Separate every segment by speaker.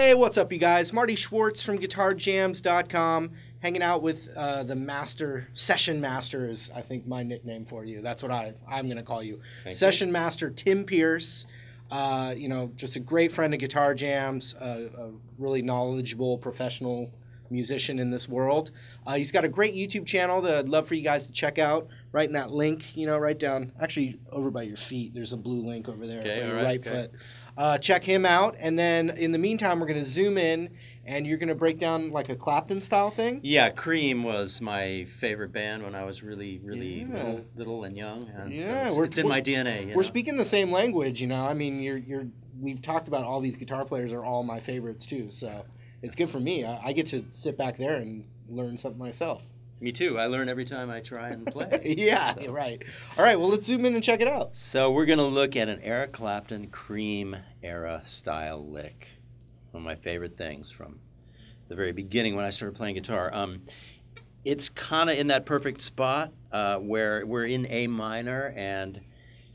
Speaker 1: Hey, what's up, you guys? Marty Schwartz from GuitarJamz.com, hanging out with the master, Session Master is, I think, my nickname for you. That's what I'm going to call you. Session Master Tim Pierce. Just a great friend of GuitarJamz, a really knowledgeable professional musician in this world. He's got a great YouTube channel that I'd love for you guys to check out. Right in that link, right down, actually over by your feet. There's a blue link over there, your right foot. Check him out, and then in the meantime, we're going to zoom in, and you're going to break down like a Clapton style thing.
Speaker 2: Yeah, Cream was my favorite band when I was really little and young, and so it's in my DNA.
Speaker 1: We're speaking the same language, I mean, we've talked about all these guitar players are all my favorites too, so it's good for me. I get to sit back there and learn something myself.
Speaker 2: Me too. I learn every time I try and play.
Speaker 1: Right. All right, well, let's zoom in and check it out.
Speaker 2: So we're going to look at an Eric Clapton Cream era style lick. One of my favorite things from the very beginning when I started playing guitar. It's kind of in that perfect spot where we're in A minor and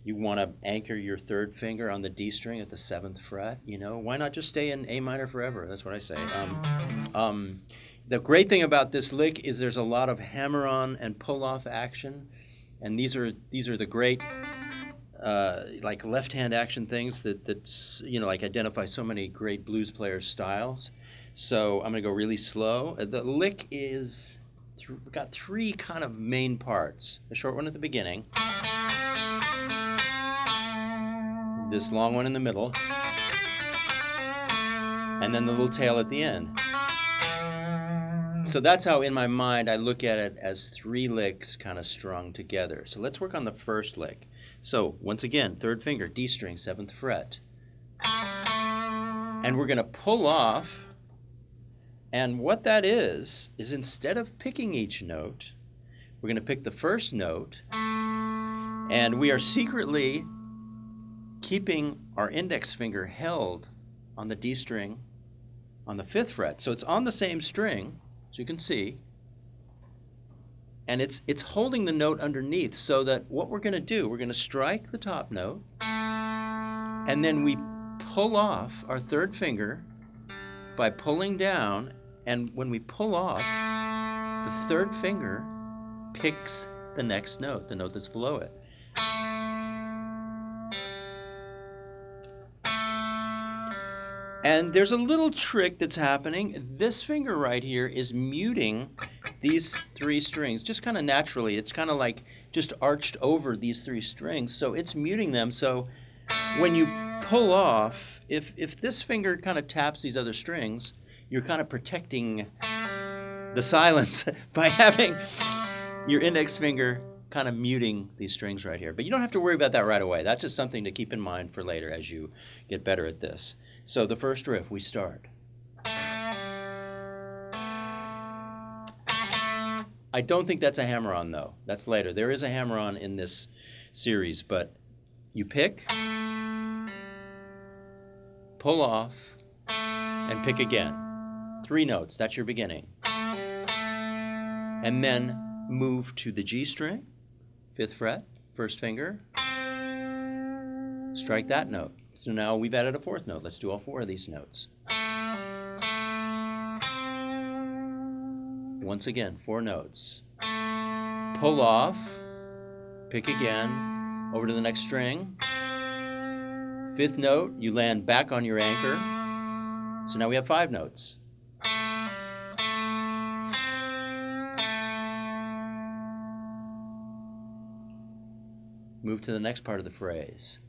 Speaker 2: you want to anchor your third finger on the D string at the 7th fret. Why not just stay in A minor forever? That's what I say. The great thing about this lick is there's a lot of hammer-on and pull-off action, and these are the great like left-hand action things that like identify so many great blues players' styles. So I'm going to go really slow. The lick is got three kind of main parts: a short one at the beginning, this long one in the middle, and then the little tail at the end. So that's how, in my mind, I look at it as three licks kind of strung together. So let's work on the first lick. So once again, third finger, D string, 7th fret. And we're going to pull off. And what that is instead of picking each note, we're going to pick the first note. And we are secretly keeping our index finger held on the D string on the 5th fret. So it's on the same string, as you can see, and it's holding the note underneath, so that what we're going to do, we're going to strike the top note, and then we pull off our third finger by pulling down, and when we pull off, the third finger picks the next note, the note that's below it. And there's a little trick that's happening. This finger right here is muting these three strings just kind of naturally. It's kind of like just arched over these three strings. So it's muting them. So when you pull off, if this finger kind of taps these other strings, you're kind of protecting the silence by having your index finger kind of muting these strings right here. But you don't have to worry about that right away. That's just something to keep in mind for later as you get better at this. So the first riff, we start. I don't think that's a hammer-on, though. That's later. There is a hammer-on in this series, but you pick, pull off, and pick again. 3 notes, that's your beginning. And then move to the G string, 5th fret, first finger, strike that note. So now we've added a 4th note. Let's do all 4 of these notes. Once again, 4 notes. Pull off, pick again, over to the next string. 5th note, you land back on your anchor. So now we have 5 notes. Move to the next part of the phrase.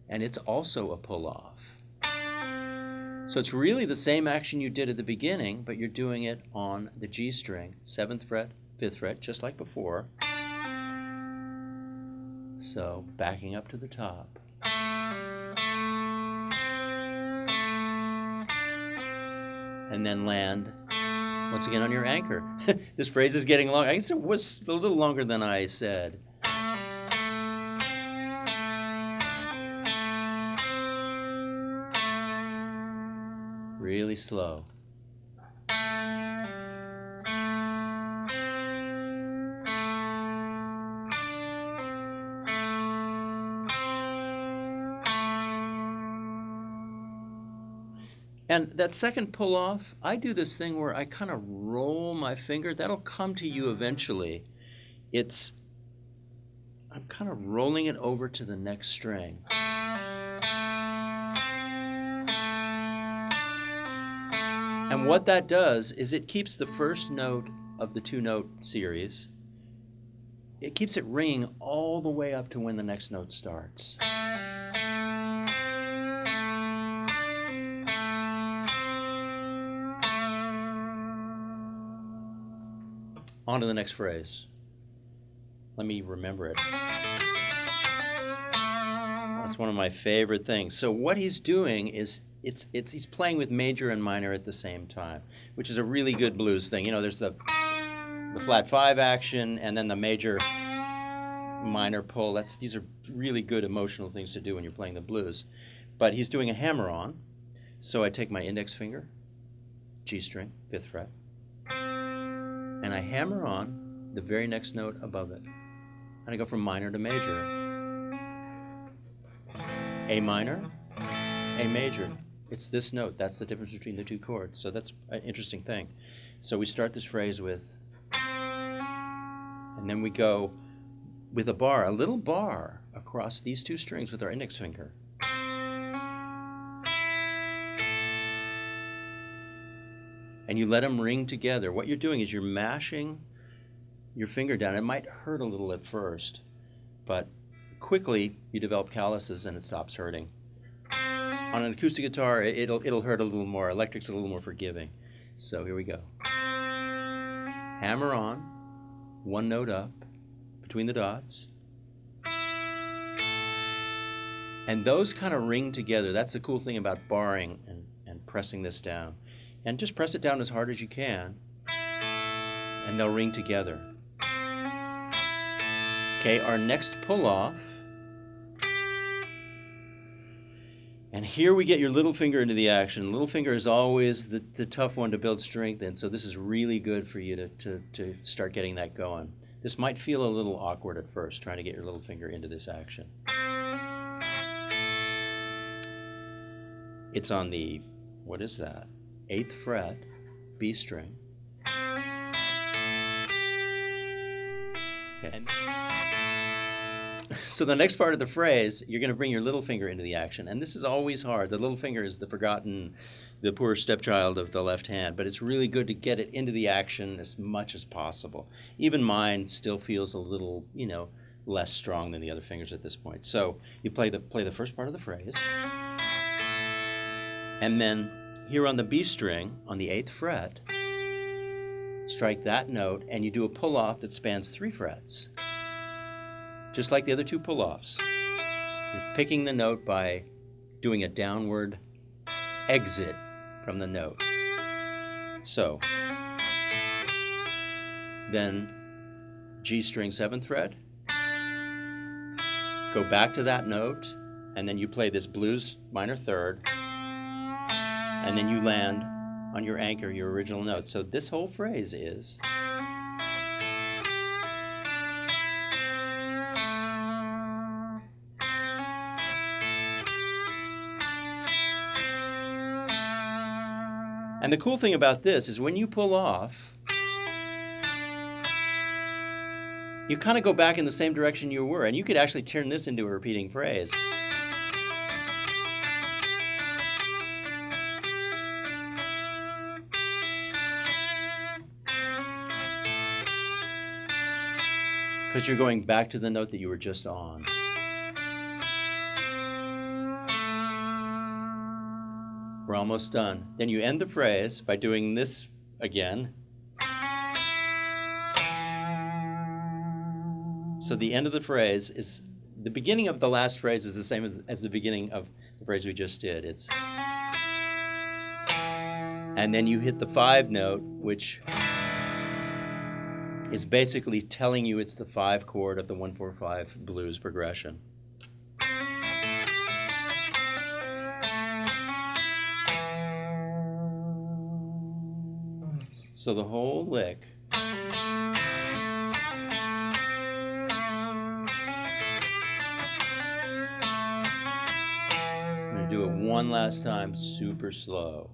Speaker 2: And it's also a pull-off. So it's really the same action you did at the beginning, but you're doing it on the G string, 7th fret, 5th fret, just like before. So backing up to the top. And then land once again on your anchor. This phrase is getting long. I guess it was a little longer than I said. Really slow. And that second pull off, I do this thing where I kind of roll my finger. That'll come to you eventually. I'm kind of rolling it over to the next string. And what that does is it keeps the first note of the two-note series, it keeps it ringing all the way up to when the next note starts. On to the next phrase. Let me remember it. That's one of my favorite things. So what he's doing is he's playing with major and minor at the same time, which is a really good blues thing. You know, there's the flat five action and then the major minor pull. These are really good emotional things to do when you're playing the blues. But he's doing a hammer on. So I take my index finger, G string, 5th fret, and I hammer on the very next note above it. And I go from minor to major. A minor, A major. It's this note. That's the difference between the two chords. So that's an interesting thing. So we start this phrase with, and then we go with a little bar across these two strings with our index finger. And you let them ring together. What you're doing is you're mashing your finger down. It might hurt a little at first, but quickly you develop calluses and it stops hurting. On an acoustic guitar, it'll hurt a little more. Electric's a little more forgiving. So here we go. Hammer on, one note up, between the dots. And those kind of ring together. That's the cool thing about barring and pressing this down. And just press it down as hard as you can, and they'll ring together. Okay, our next pull-off. And here we get your little finger into the action. Little finger is always the tough one to build strength in, so this is really good for you to start getting that going. This might feel a little awkward at first, trying to get your little finger into this action. It's on the, what is that? 8th fret, B string. Okay. So the next part of the phrase, you're going to bring your little finger into the action. And this is always hard. The little finger is the poor stepchild of the left hand. But it's really good to get it into the action as much as possible. Even mine still feels a little, less strong than the other fingers at this point. So you play the first part of the phrase. And then here on the B string, on the 8th fret, strike that note, and you do a pull-off that spans 3 frets. Just like the other 2 pull-offs. You're picking the note by doing a downward exit from the note. So, then G string 7th fret, go back to that note, and then you play this blues minor third, and then you land on your anchor, your original note. So this whole phrase is, and the cool thing about this is when you pull off, you kind of go back in the same direction you were, and you could actually turn this into a repeating phrase. Because you're going back to the note that you were just on. We're almost done. Then you end the phrase by doing this again. So the end of the phrase is, the beginning of the last phrase is the same as the beginning of the phrase we just did. It's, and then you hit the 5 note, which is basically telling you it's the 5 chord of the 1-4-5 blues progression. So the whole lick. I'm going to do it one last time, super slow.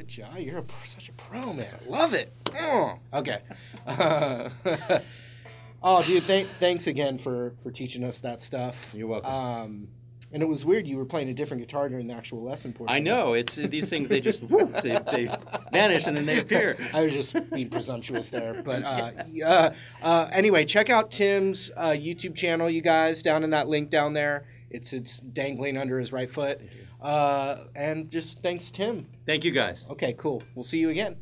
Speaker 1: Good job. You're such a pro, man. Love it. Okay. Oh, dude, thanks again for teaching us that stuff.
Speaker 2: You're welcome.
Speaker 1: And it was weird. You were playing a different guitar during the actual lesson portion.
Speaker 2: I know. It's these things. They just they vanish and then they appear.
Speaker 1: I was just being presumptuous there, but anyway, check out Tim's YouTube channel, you guys, down in that link down there. It's dangling under his right foot. And just thanks, Tim.
Speaker 2: Thank you, guys.
Speaker 1: Okay, cool. We'll see you again.